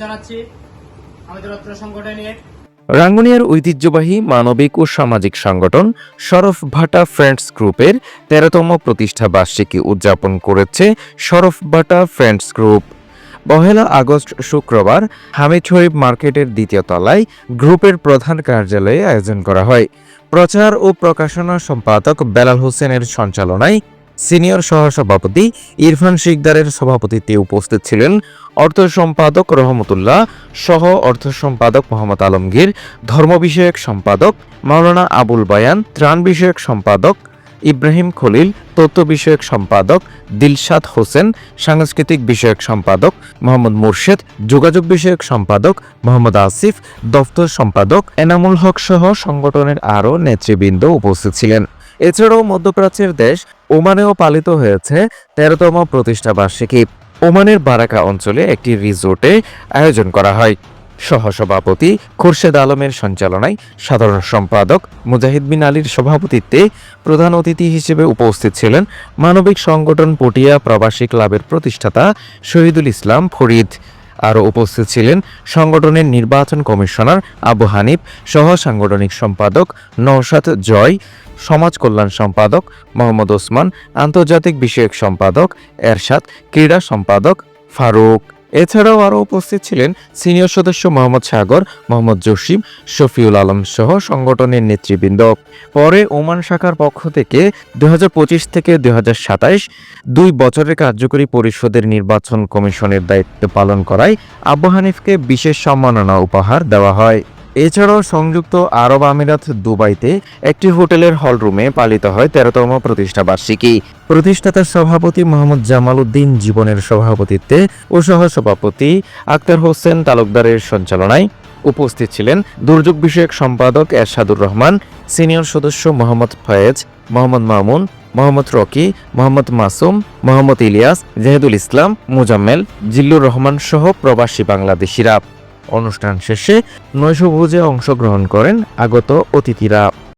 জানাচ্ছি আমাদের অত্র সংগঠনের রাঙ্গুনিয়ার ঐতিহ্যবাহী মানবিক ও সামাজিক সংগঠন শরফ ভাটা ফ্রেন্ডস গ্রুপের ১৩তম প্রতিষ্ঠা বার্ষিকী উদযাপন করেছে শরফ ভাটা ফ্রেন্ডস গ্রুপ। ১ আগস্ট শুক্রবার হামিদ শরীফ মার্কেটের দ্বিতীয় তলায় গ্রুপের প্রধান কার্যালয়ে আয়োজন করা হয়। প্রচার ও প্রকাশনা সম্পাদক বেলাল হোসেনের সঞ্চালনায় সিনিয়র সহসভাপতি ইরফান শিকদারের সভাপতিত্বে উপস্থিত ছিলেন অর্থ সম্পাদক রহমতুল্লাহ সহ অর্থ সম্পাদক মোহাম্মদ আলমগীর, ধর্ম বিষয়ক সম্পাদক মাওলানা আবুল বায়ান, ত্রাণ বিষয়ক সম্পাদক ইব্রাহিম খলিল, তথ্য বিষয়ক সম্পাদক দিলশাদ হোসেন, সাংস্কৃতিক বিষয়ক সম্পাদক মোহাম্মদ মুর্শেদ, যোগাযোগ বিষয়ক সম্পাদক মোহাম্মদ আসিফ, দফতর সম্পাদক এনামুল হক সহ সংগঠনের আরও নেতৃবৃন্দ উপস্থিত ছিলেন। এছাড়াও মধ্যপ্রাচ্যের দেশ ওমানেও পালিত হয়েছে ১৩তম প্রতিষ্ঠা বার্ষিকী। ওমানের বারাকা অঞ্চলে একটি রিসোর্টে আয়োজন করা হয়। সহসভাপতি খুরশেদ আলমের সঞ্চালনায় সাধারণ সম্পাদক মুজাহিদ বিন আলীর সভাপতিত্বে প্রধান অতিথি হিসেবে উপস্থিত ছিলেন মানবিক সংগঠন পটিয়া প্রবাসী ক্লাবের প্রতিষ্ঠাতা শহীদুল ইসলাম ফরিদ। আরও উপস্থিত ছিলেন সংগঠনের নির্বাচন কমিশনার আবু হানিফ, সহ সাংগঠনিক সম্পাদক নওশাদ জয়, সমাজ কল্যাণ সম্পাদক মোহাম্মদ ওসমান, আন্তর্জাতিক বিষয়ক সম্পাদক এরশাদ, ক্রীড়া সম্পাদক ফারুক। এছাড়াও আরও উপস্থিত ছিলেন সিনিয়র সদস্য মোহাম্মদ সাগর, মোহাম্মদ জসিম, শফিউল আলম সহ সংগঠনের নেতৃবৃন্দ। পরে ওমান শাখার পক্ষ থেকে ২০২৫ থেকে ২০২৭ 2 বছরের কার্যকরী পরিষদের নির্বাচন কমিশনের দায়িত্ব পালন করায় আবু হানিফকে বিশেষ সম্মাননা উপহার দেওয়া হয়। এছাড়াও সংযুক্ত আরব আমিরাত দুবাইতে একটি হোটেলের হলরুমে পালিত হয় ১৩তম প্রতিষ্ঠা বার্ষিকী। প্রতিষ্ঠাতার সভাপতি মোহাম্মদ জামাল উদ্দিন জীবনের সভাপতিত্বে ও সহসভাপতি আক্তার হোসেন তালুকদারের সঞ্চালনায় উপস্থিত ছিলেন দুর্যোগ বিষয়ক সম্পাদক এরশাদুর রহমান, সিনিয়র সদস্য মোহাম্মদ ফয়েজ, মোহাম্মদ মামুন, মোহাম্মদ রকি, মোহাম্মদ মাসুম, মোহাম্মদ ইলিয়াস, জাহিদুল ইসলাম, মুজাম্মেল, জিল্লুর রহমান সহ প্রবাসী বাংলাদেশিরা। অনুষ্ঠান শেষে নৈশভোজে অংশগ্রহণ করেন আগত অতিথিরা।